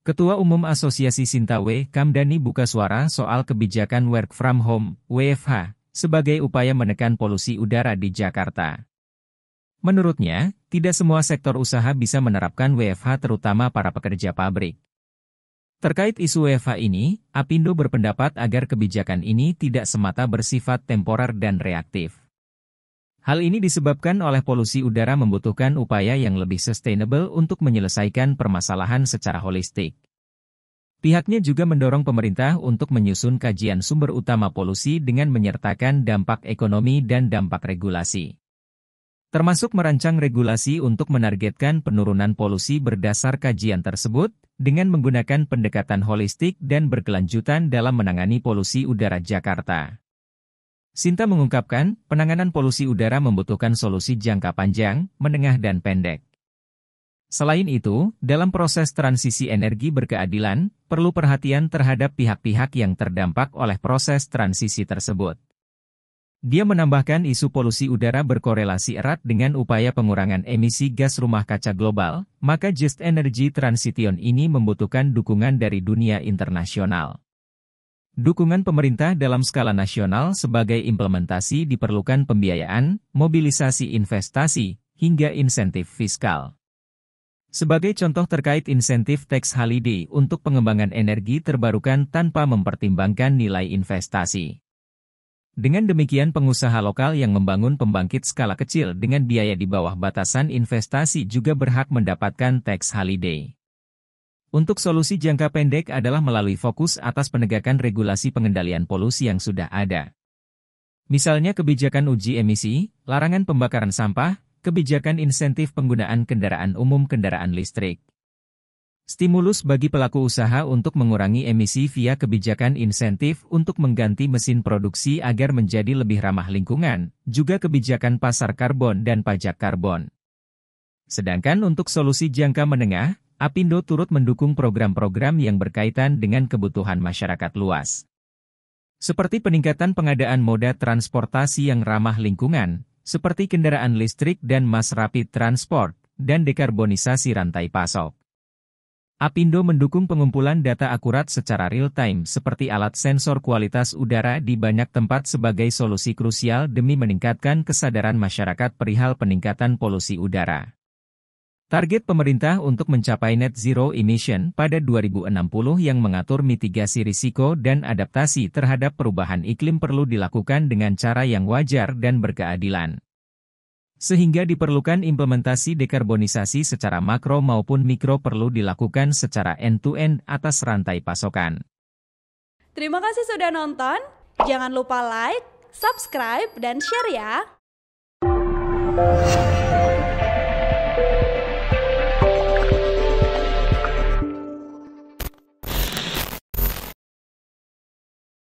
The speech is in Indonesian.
Ketua Umum Asosiasi Sintawe, Kamdani buka suara soal kebijakan work from home, WFH, sebagai upaya menekan polusi udara di Jakarta. Menurutnya, tidak semua sektor usaha bisa menerapkan WFH terutama para pekerja pabrik. Terkait isu WFH ini, Apindo berpendapat agar kebijakan ini tidak semata bersifat temporer dan reaktif. Hal ini disebabkan oleh polusi udara membutuhkan upaya yang lebih sustainable untuk menyelesaikan permasalahan secara holistik. Pihaknya juga mendorong pemerintah untuk menyusun kajian sumber utama polusi dengan menyertakan dampak ekonomi dan dampak regulasi. Termasuk merancang regulasi untuk menargetkan penurunan polusi berdasar kajian tersebut, dengan menggunakan pendekatan holistik dan berkelanjutan dalam menangani polusi udara Jakarta. Sinta mengungkapkan, penanganan polusi udara membutuhkan solusi jangka panjang, menengah dan pendek. Selain itu, dalam proses transisi energi berkeadilan, perlu perhatian terhadap pihak-pihak yang terdampak oleh proses transisi tersebut. Dia menambahkan isu polusi udara berkorelasi erat dengan upaya pengurangan emisi gas rumah kaca global, maka Just Energy Transition ini membutuhkan dukungan dari dunia internasional. Dukungan pemerintah dalam skala nasional sebagai implementasi diperlukan pembiayaan, mobilisasi investasi, hingga insentif fiskal. Sebagai contoh terkait insentif tax holiday untuk pengembangan energi terbarukan tanpa mempertimbangkan nilai investasi. Dengan demikian pengusaha lokal yang membangun pembangkit skala kecil dengan biaya di bawah batasan investasi juga berhak mendapatkan tax holiday. Untuk solusi jangka pendek adalah melalui fokus atas penegakan regulasi pengendalian polusi yang sudah ada. Misalnya kebijakan uji emisi, larangan pembakaran sampah, kebijakan insentif penggunaan kendaraan umum kendaraan listrik. Stimulus bagi pelaku usaha untuk mengurangi emisi via kebijakan insentif untuk mengganti mesin produksi agar menjadi lebih ramah lingkungan, juga kebijakan pasar karbon dan pajak karbon. Sedangkan untuk solusi jangka menengah, Apindo turut mendukung program-program yang berkaitan dengan kebutuhan masyarakat luas. Seperti peningkatan pengadaan moda transportasi yang ramah lingkungan, seperti kendaraan listrik dan mass rapid transport, dan dekarbonisasi rantai pasok. Apindo mendukung pengumpulan data akurat secara real-time seperti alat sensor kualitas udara di banyak tempat sebagai solusi krusial demi meningkatkan kesadaran masyarakat perihal peningkatan polusi udara. Target pemerintah untuk mencapai net zero emission pada 2060 yang mengatur mitigasi risiko dan adaptasi terhadap perubahan iklim perlu dilakukan dengan cara yang wajar dan berkeadilan. Sehingga diperlukan implementasi dekarbonisasi secara makro maupun mikro perlu dilakukan secara end-to-end atas rantai pasokan. Terima kasih sudah nonton, jangan lupa like, subscribe, dan share ya!